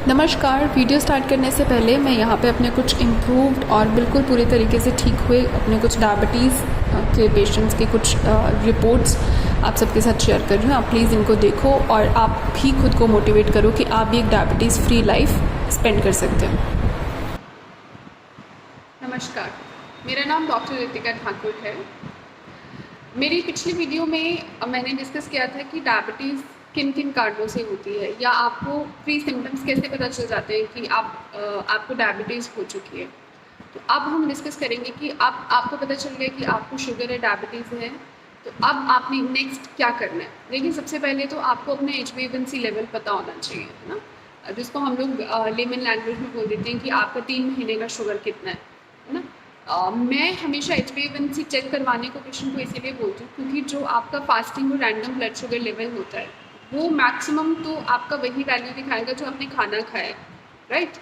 नमस्कार। Video start करने से पहले मैं यहाँ पे अपने कुछ इम्प्रूव्ड और बिल्कुल पूरी तरीके से ठीक हुए अपने कुछ डायबिटीज़ के पेशेंट्स के कुछ रिपोर्ट्स आप सबके साथ शेयर कर रही हूँ। आप प्लीज़ इनको देखो और आप भी खुद को मोटिवेट करो कि आप भी एक डायबिटीज़ फ्री लाइफ स्पेंड कर सकते हैं। नमस्कार, मेरा नाम डॉक्टर रितिका ठाकुर है। मेरी पिछली वीडियो में मैंने डिस्कस किया था कि डायबिटीज़ किन किन कारणों से होती है या आपको प्री सिम्टम्स कैसे पता चल जाते हैं कि आपको डायबिटीज़ हो चुकी है। तो अब हम डिस्कस करेंगे कि आपको पता चल गया कि आपको शुगर है, डायबिटीज़ है, तो अब आपने नेक्स्ट क्या करना है। देखिए, सबसे पहले तो आपको अपने HbA1c लेवल पता होना चाहिए, है ना, जिसको हम लोग लेमन लैंग्वेज में बोल देते हैं कि आपका 3 महीने का शुगर कितना है ना। मैं हमेशा HbA1c चेक करवाने को पेशेंट को इसीलिए बोलती हूँ क्योंकि जो आपका फास्टिंग और रैंडम ब्लड शुगर लेवल होता है वो मैक्सिमम तो आपका वही वैल्यू दिखाएगा जो आपने खाना खाया है, राइट।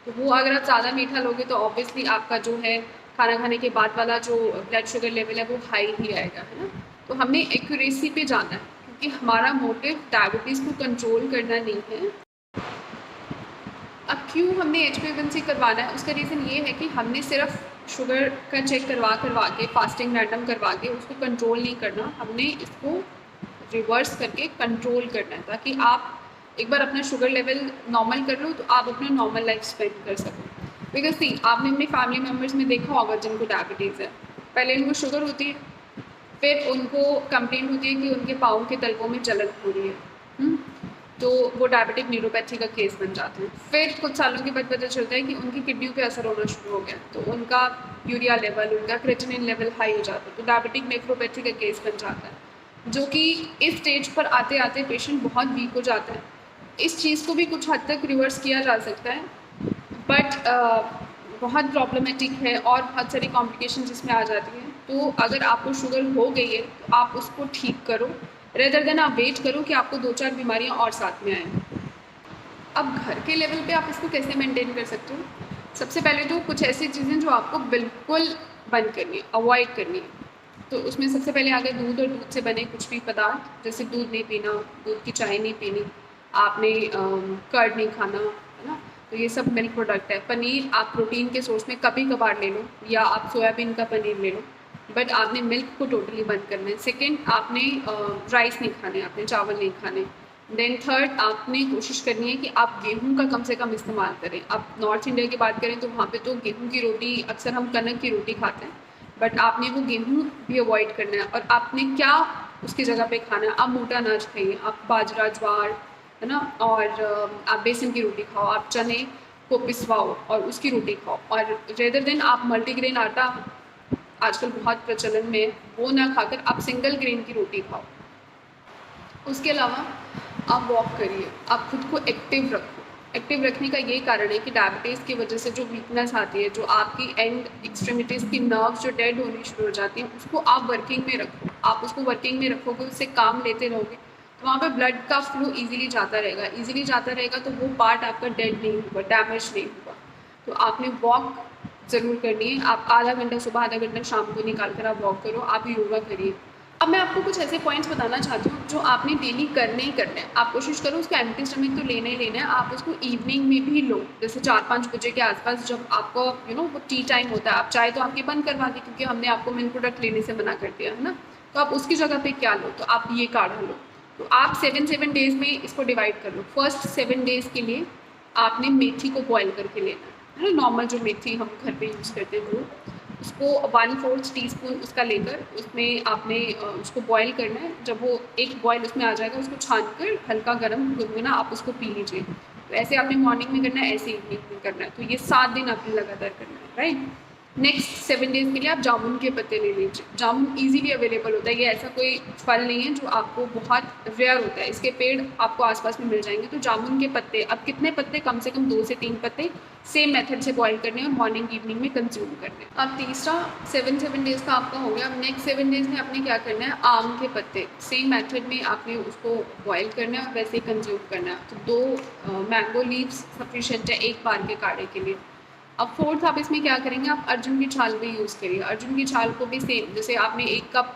तो वो अगर आप ज़्यादा मीठा लोगे तो ऑब्वियसली आपका जो है खाना खाने के बाद वाला जो ब्लड शुगर लेवल है वो हाई ही आएगा, है ना। तो हमने एक्यूरेसी पे जाना है क्योंकि हमारा मोटिव डायबिटीज़ को कंट्रोल करना नहीं है। अब क्यों हमने HbA1c करवाना है, उसका रीज़न ये है कि हमने सिर्फ शुगर का चेक करवा के फास्टिंग रैंडम करवा के उसको कंट्रोल नहीं करना, हमने इसको रिवर्स करके कंट्रोल करना है ताकि आप एक बार अपना शुगर लेवल नॉर्मल कर लो तो आप अपना नॉर्मल लाइफ स्पेंड कर सको। बिकॉज सी आपने अपने फैमिली मेम्बर्स में देखा होगा जिनको डायबिटीज़ है, पहले उनको शुगर होती है, फिर उनको कंप्लेंट होती है कि उनके पाँव के तलवों में जलन हो रही है, तो वो डायबिटिक न्यूरोपैथी का केस बन जाते हैं। फिर कुछ सालों के बाद पता चलता है कि उनकी किडनियों पे असर होना शुरू हो गया, तो उनका यूरिया लेवल, उनका क्रेटिनिन लेवल हाई हो जाता है, तो डायबिटिक नेफ्रोपैथी का केस बन जाता है, जो कि इस स्टेज पर आते आते पेशेंट बहुत वीक हो जाता है। इस चीज़ को भी कुछ हद तक रिवर्स किया जा सकता है, बट बहुत प्रॉब्लमेटिक है और बहुत सारी कॉम्प्लिकेशन जिसमें आ जाती हैं। तो अगर आपको शुगर हो गई है तो आप उसको ठीक करो, रेदर देन आप वेट करो कि आपको 2-4 बीमारियां और साथ में आएँ। अब घर के लेवल पे आप इसको कैसे मेंटेन कर सकते हो? सबसे पहले तो कुछ ऐसी चीज़ें जो आपको बिल्कुल बंद करनी है, अवॉइड करनी है। तो उसमें सबसे पहले आ गया दूध और दूध से बने कुछ भी पदार्थ, जैसे दूध नहीं पीना, दूध की चाय नहीं पीनी, आपने कर्ड नहीं खाना, है ना। तो ये सब मिल्क प्रोडक्ट है। पनीर आप प्रोटीन के सोर्स में कभी कभार ले लो या आप सोयाबीन का पनीर ले लो, बट आपने मिल्क को टोटली बंद करना है। सेकेंड, आपने राइस नहीं खाने, आपने चावल नहीं खाने। देन थर्ड, आपने कोशिश करनी है कि आप गेहूं का कम से कम इस्तेमाल करें। आप नॉर्थ इंडिया की बात करें तो वहाँ पे तो गेहूं की रोटी, अक्सर हम कनक की रोटी खाते हैं, बट आपने वो गेहूँ भी अवॉइड करना है। और आपने क्या उसकी जगह पे खाना है, आप मोटा अनाज खाइए, आप बाजरा, ज्वार, है ना, और आप बेसन की रोटी खाओ, आप चने को पिसवाओ और उसकी रोटी खाओ, और रेदर देन आप मल्टीग्रेन आटा आजकल बहुत प्रचलन में, वो ना खाकर आप सिंगल ग्रेन की रोटी खाओ। उसके अलावा आप वॉक करिए, आप खुद को एक्टिव रखो। एक्टिव रखने का ये कारण है कि डायबिटीज़ की वजह से जो वीकनेस आती है, जो आपकी एंड एक्सट्रीमिटीज़ की नर्व्स जो डेड होनी शुरू हो जाती हैं, उसको आप वर्किंग में रखो। आप उसको वर्किंग में रखोगे, उससे काम लेते रहोगे, तो वहाँ पे ब्लड का फ्लो ईजिली जाता रहेगा, तो वो पार्ट आपका डेड नहीं होगा, डैमेज नहीं होगा। तो आपने वॉक ज़रूर करनी है। आप आधा घंटा सुबह, आधा घंटा शाम को निकाल कर आप वॉक करो, आप योगा करिए। अब मैं आपको कुछ ऐसे पॉइंट्स बताना चाहती हूँ जो आपने डेली करने ही करने हैं। आप कोशिश करो उसको एम्प्टी स्टमक तो लेना ही लेना है। आप उसको इवनिंग में भी लो, जैसे 4-5 बजे के आसपास, जब आपको वो टी टाइम होता है। आप चाय तो आपकी बंद करवा दी क्योंकि हमने आपको मिल्क प्रोडक्ट लेने से मना कर दिया, है ना। तो आप उसकी जगह पे क्या लो, तो आप ये काढ़ा लो। तो आप 7 डेज़ में इसको डिवाइड कर लो। फर्स्ट 7 डेज़ के लिए आपने मेथी को बॉयल करके लेना है ना, नॉर्मल जो मेथी हम घर पे यूज़ करते हैं वो, उसको 1/4 टीस्पून उसका लेकर उसमें आपने उसको बॉईल करना है। जब वो एक बॉईल उसमें आ जाएगा, उसको छान कर हल्का गर्म गुनगुना आप उसको पी लीजिए। तो ऐसे आपने मॉर्निंग में करना है, ऐसे इवनिंग में करना है। तो ये 7 दिन आपने लगातार करना है, राइट। नेक्स्ट 7 डेज़ के लिए आप जामुन के पत्ते ले लीजिए। जामुन ईजीली अवेलेबल होता है, ये ऐसा कोई फल नहीं है जो आपको बहुत रेयर होता है, इसके पेड़ आपको आसपास में मिल जाएंगे। तो जामुन के पत्ते, अब कितने पत्ते, कम से कम 2 से 3 पत्ते सेम मेथड से बॉईल करने और मॉर्निंग इवनिंग में कंज्यूम करने। अब तीसरा 7 डेज़ का आपका हो गया। अब नेक्स्ट 7 डेज़ में आपने क्या करना है, आम के पत्ते सेम मेथड में आपने उसको बॉईल करना है और वैसे ही कंज्यूम करना है। तो 2 मैंगो लीव्स सफिशेंट है एक बार के काढ़े के लिए। अब फोर्थ आप इसमें क्या करेंगे, आप अर्जुन की छाल भी यूज़ करिए। अर्जुन की छाल को भी सेम, जैसे आपने 1 कप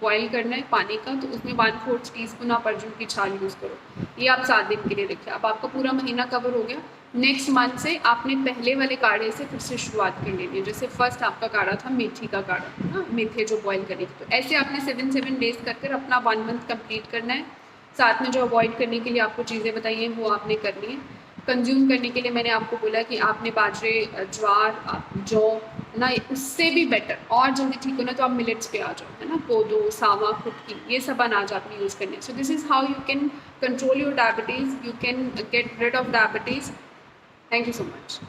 बॉईल करना है पानी का, तो उसमें 1/4 टीस्पून आप अर्जुन की छाल यूज़ करो। ये आप 7 दिन के लिए रखिए। अब आपका पूरा महीना कवर हो गया। नेक्स्ट मंथ से आपने पहले वाले काढ़े से फिर से शुरुआत कर लेनी है। जैसे फर्स्ट आपका काढ़ा था मेथी का काढ़ा, है ना, मेथे जो बॉईल करी थी, तो ऐसे आपने 7 डेज़ कर कर अपना 1 मंथ कंप्लीट करना है। साथ में जो अवॉइड करने के लिए आपको चीज़ें बताई हैं वो आपने करनी है। कंज्यूम करने के लिए मैंने आपको बोला कि आपने बाजरे, ज्वार, जौ, है ना, उससे भी बेटर और जल्दी ठीक होना तो आप मिलेट्स पे आ जाओ, है ना, कोदो, सावा, कुटकी, ये सब अनाज आपने यूज़ करने। So this is how you can control your diabetes, you can get rid of diabetes. Thank you so much.